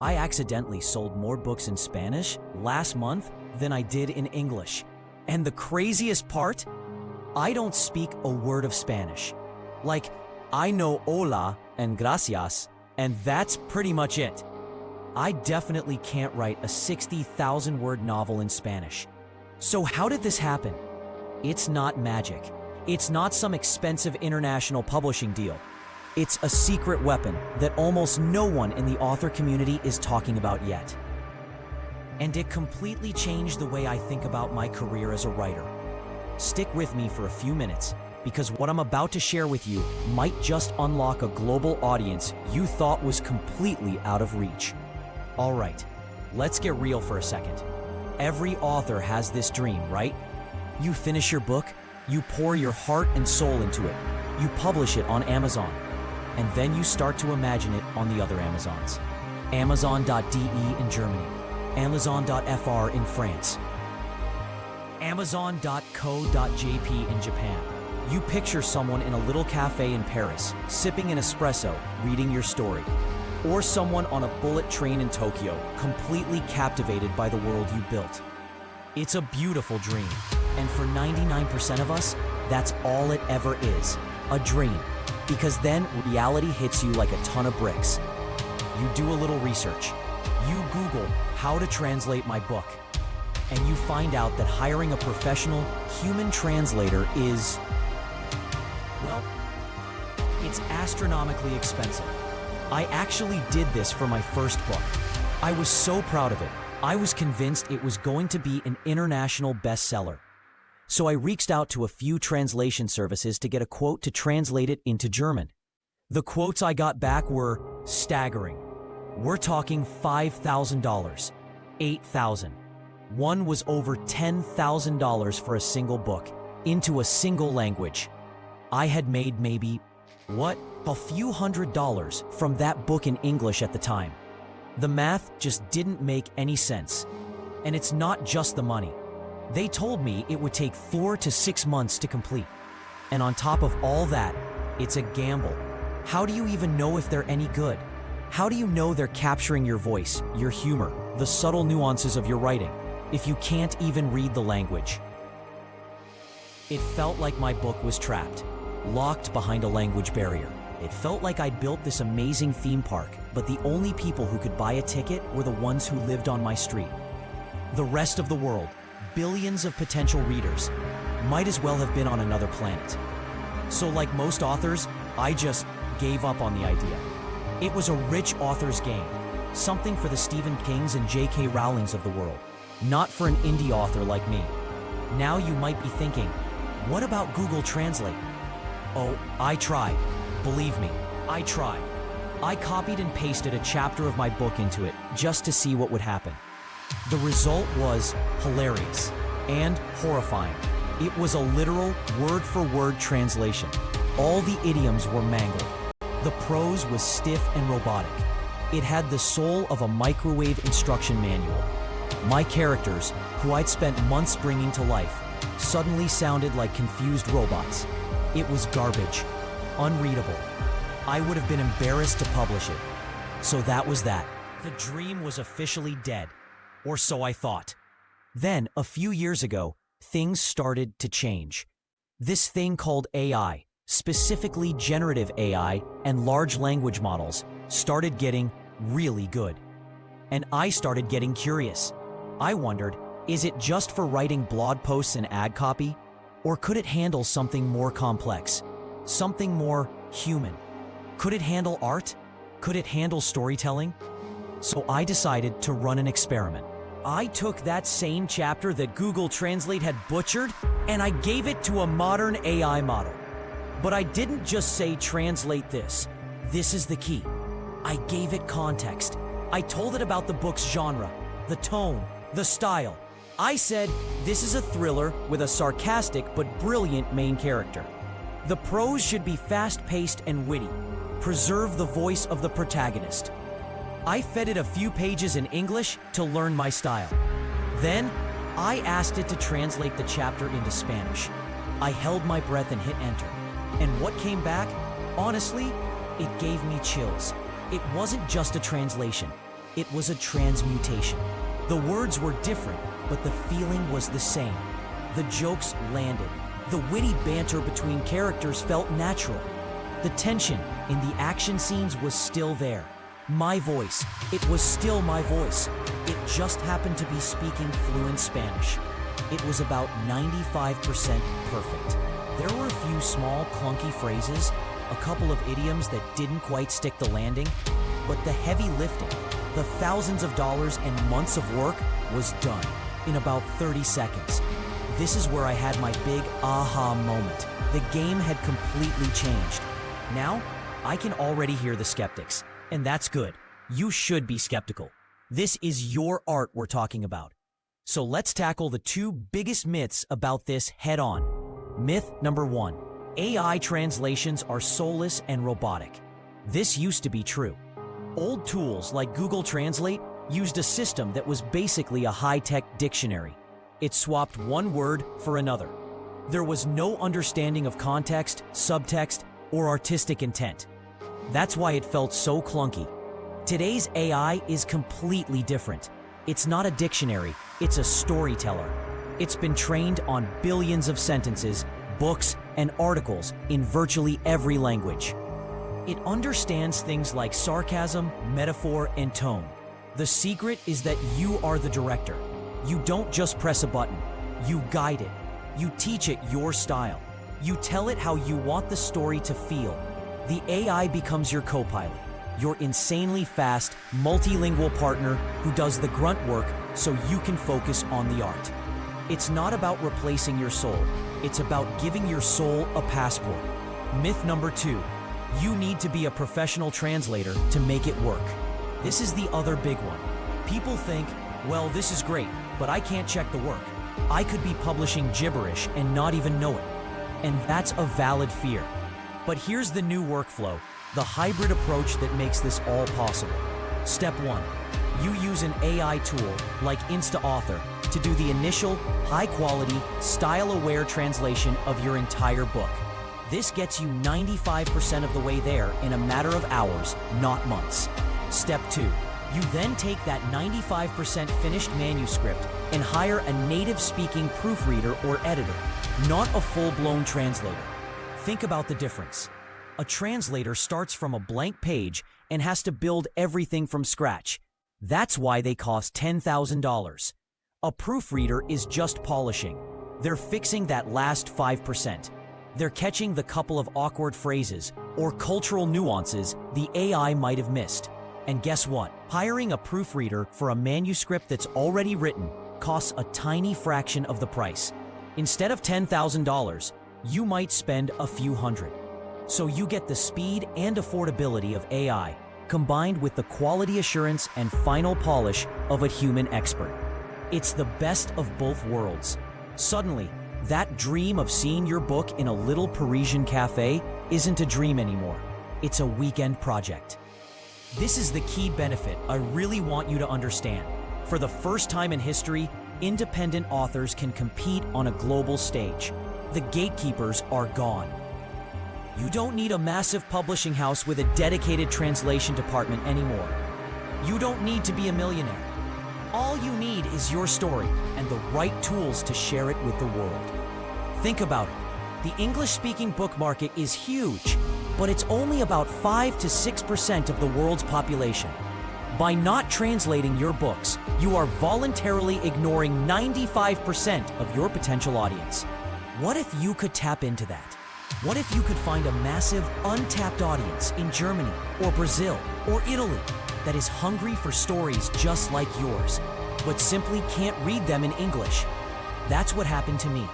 I accidentally sold more books in Spanish last month than I did in English. And the craziest part? I don't speak a word of Spanish. Like, I know hola and gracias, and that's pretty much it. I definitely can't write a 60,000-word novel in Spanish. So how did this happen? It's not magic. It's not some expensive international publishing deal. It's a secret weapon that almost no one in the author community is talking about yet. And it completely changed the way I think about my career as a writer. Stick with me for a few minutes, because what I'm about to share with you might just unlock a global audience you thought was completely out of reach. All right, let's get real for a second. Every author has this dream, right? You finish your book, you pour your heart and soul into it, you publish it on Amazon, and then you start to imagine it on the other Amazons. Amazon.de in Germany, Amazon.fr in France, Amazon.co.jp in Japan. You picture someone in a little cafe in Paris, sipping an espresso, reading your story. Or someone on a bullet train in Tokyo, completely captivated by the world you built. It's a beautiful dream, and for 99% of us, that's all it ever is, a dream. Because then reality hits you like a ton of bricks. You do a little research. You Google how to translate my book. And you find out that hiring a professional human translator is, well, it's astronomically expensive. I actually did this for my first book. I was so proud of it. I was convinced it was going to be an international bestseller. So I reached out to a few translation services to get a quote to translate it into German. The quotes I got back were staggering. We're talking $5,000, $8,000. One was over $10,000 for a single book, into a single language. I had made maybe, a few $100s from that book in English at the time. The math just didn't make any sense. And it's not just the money. They told me it would take 4 to 6 months to complete. And on top of all that, it's a gamble. How do you even know if they're any good? How do you know they're capturing your voice, your humor, the subtle nuances of your writing, if you can't even read the language? It felt like my book was trapped, locked behind a language barrier. It felt like I'd built this amazing theme park, but the only people who could buy a ticket were the ones who lived on my street. The rest of the world, billions of potential readers, might as well have been on another planet. So like most authors, I just gave up on the idea. It was a rich author's game, something for the Stephen Kings and J.K. Rowlings of the world, not for an indie author like me. Now you might be thinking, what about Google Translate? Oh, I tried. Believe me, I tried. I copied and pasted a chapter of my book into it just to see what would happen. The result was hilarious and horrifying. It was a literal word-for-word translation. All the idioms were mangled. The prose was stiff and robotic. It had the soul of a microwave instruction manual. My characters, who I'd spent months bringing to life, suddenly sounded like confused robots. It was garbage, unreadable. I would have been embarrassed to publish it. So that was that. The dream was officially dead, or so I thought. Then, a few years ago, things started to change. This thing called AI, specifically generative AI and large language models, started getting really good. And I started getting curious. I wondered, is it just for writing blog posts and ad copy? Or could it handle something more complex? Something more human? Could it handle art? Could it handle storytelling? So I decided to run an experiment. I took that same chapter that Google Translate had butchered, and I gave it to a modern AI model. But I didn't just say, translate this. This is the key. I gave it context. I told it about the book's genre, the tone, the style. I said, this is a thriller with a sarcastic but brilliant main character. The prose should be fast-paced and witty. Preserve the voice of the protagonist. I fed it a few pages in English to learn my style. Then, I asked it to translate the chapter into Spanish. I held my breath and hit enter. And what came back? Honestly, it gave me chills. It wasn't just a translation. It was a transmutation. The words were different, but the feeling was the same. The jokes landed. The witty banter between characters felt natural. The tension in the action scenes was still there. My voice, it was still my voice. It just happened to be speaking fluent Spanish. It was about 95% perfect. There were a few small, clunky phrases, a couple of idioms that didn't quite stick the landing, but the heavy lifting, the thousands of dollars and months of work was done in about 30 seconds. This is where I had my big aha moment. The game had completely changed. Now, I can already hear the skeptics, and that's good. You should be skeptical. This is your art we're talking about. So let's tackle the two biggest myths about this head on. Myth number 1. AI translations are soulless and robotic. This used to be true. Old tools like Google Translate used a system that was basically a high-tech dictionary. It swapped one word for another. There was no understanding of context, subtext, or artistic intent. That's why it felt so clunky. Today's AI is completely different. It's not a dictionary, it's a storyteller. It's been trained on billions of sentences, books, and articles in virtually every language. It understands things like sarcasm, metaphor, and tone. The secret is that you are the director. You don't just press a button. You guide it. You teach it your style. You tell it how you want the story to feel. The AI becomes your co-pilot, your insanely fast, multilingual partner who does the grunt work so you can focus on the art. It's not about replacing your soul. It's about giving your soul a passport. Myth number 2. You need to be a professional translator to make it work. This is the other big one. People think, well, this is great, but I can't check the work. I could be publishing gibberish and not even know it. And that's a valid fear. But here's the new workflow, the hybrid approach that makes this all possible. Step 1. You use an AI tool like Instaauthor to do the initial, high-quality, style-aware translation of your entire book. This gets you 95% of the way there in a matter of hours, not months. Step 2. You then take that 95% finished manuscript and hire a native-speaking proofreader or editor, not a full-blown translator. Think about the difference. A translator starts from a blank page and has to build everything from scratch. That's why they cost $10,000. A proofreader is just polishing. They're fixing that last 5%. They're catching the couple of awkward phrases or cultural nuances the AI might have missed. And guess what? Hiring a proofreader for a manuscript that's already written costs a tiny fraction of the price. Instead of $10,000, you might spend a few hundred. So you get the speed and affordability of AI, combined with the quality assurance and final polish of a human expert. It's the best of both worlds. Suddenly, that dream of seeing your book in a little Parisian cafe isn't a dream anymore. It's a weekend project. This is the key benefit I really want you to understand. For the first time in history, independent authors can compete on a global stage. The gatekeepers are gone. You don't need a massive publishing house with a dedicated translation department anymore. You don't need to be a millionaire. All you need is your story and the right tools to share it with the world. Think about it. The English-speaking book market is huge, but it's only about 5 to 6% of the world's population. By not translating your books, you are voluntarily ignoring 95% of your potential audience. What if you could tap into that? What if you could find a massive, untapped audience in Germany or Brazil or Italy that is hungry for stories just like yours, but simply can't read them in English? That's what happened to me.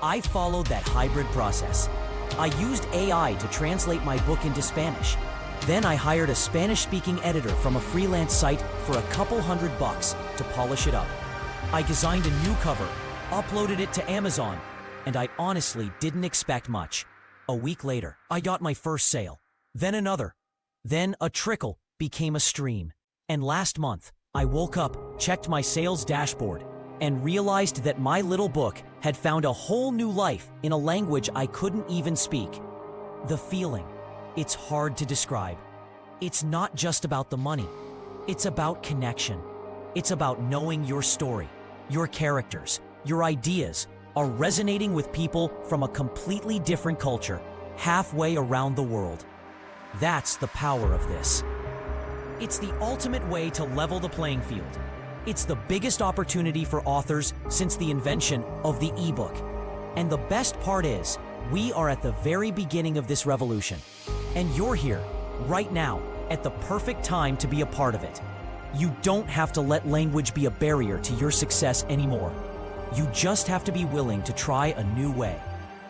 I followed that hybrid process. I used AI to translate my book into Spanish. Then I hired a Spanish-speaking editor from a freelance site for a couple $100 to polish it up. I designed a new cover, uploaded it to Amazon, and I honestly didn't expect much. A week later, I got my first sale, then another. Then a trickle became a stream. And last month, I woke up, checked my sales dashboard, and realized that my little book had found a whole new life in a language I couldn't even speak. The feeling, it's hard to describe. It's not just about the money. It's about connection. It's about knowing your story, your characters, your ideas are resonating with people from a completely different culture, halfway around the world. That's the power of this. It's the ultimate way to level the playing field. It's the biggest opportunity for authors since the invention of the ebook. And the best part is, we are at the very beginning of this revolution. And you're here, right now, at the perfect time to be a part of it. You don't have to let language be a barrier to your success anymore. You just have to be willing to try a new way.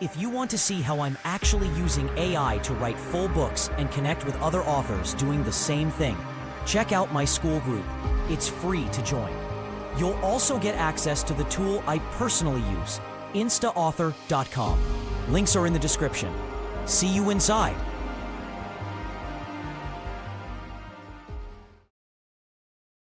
If you want to see how I'm actually using AI to write full books and connect with other authors doing the same thing, check out my Skool group. It's free to join. You'll also get access to the tool I personally use, Instaauthor.com. Links are in the description. See you inside.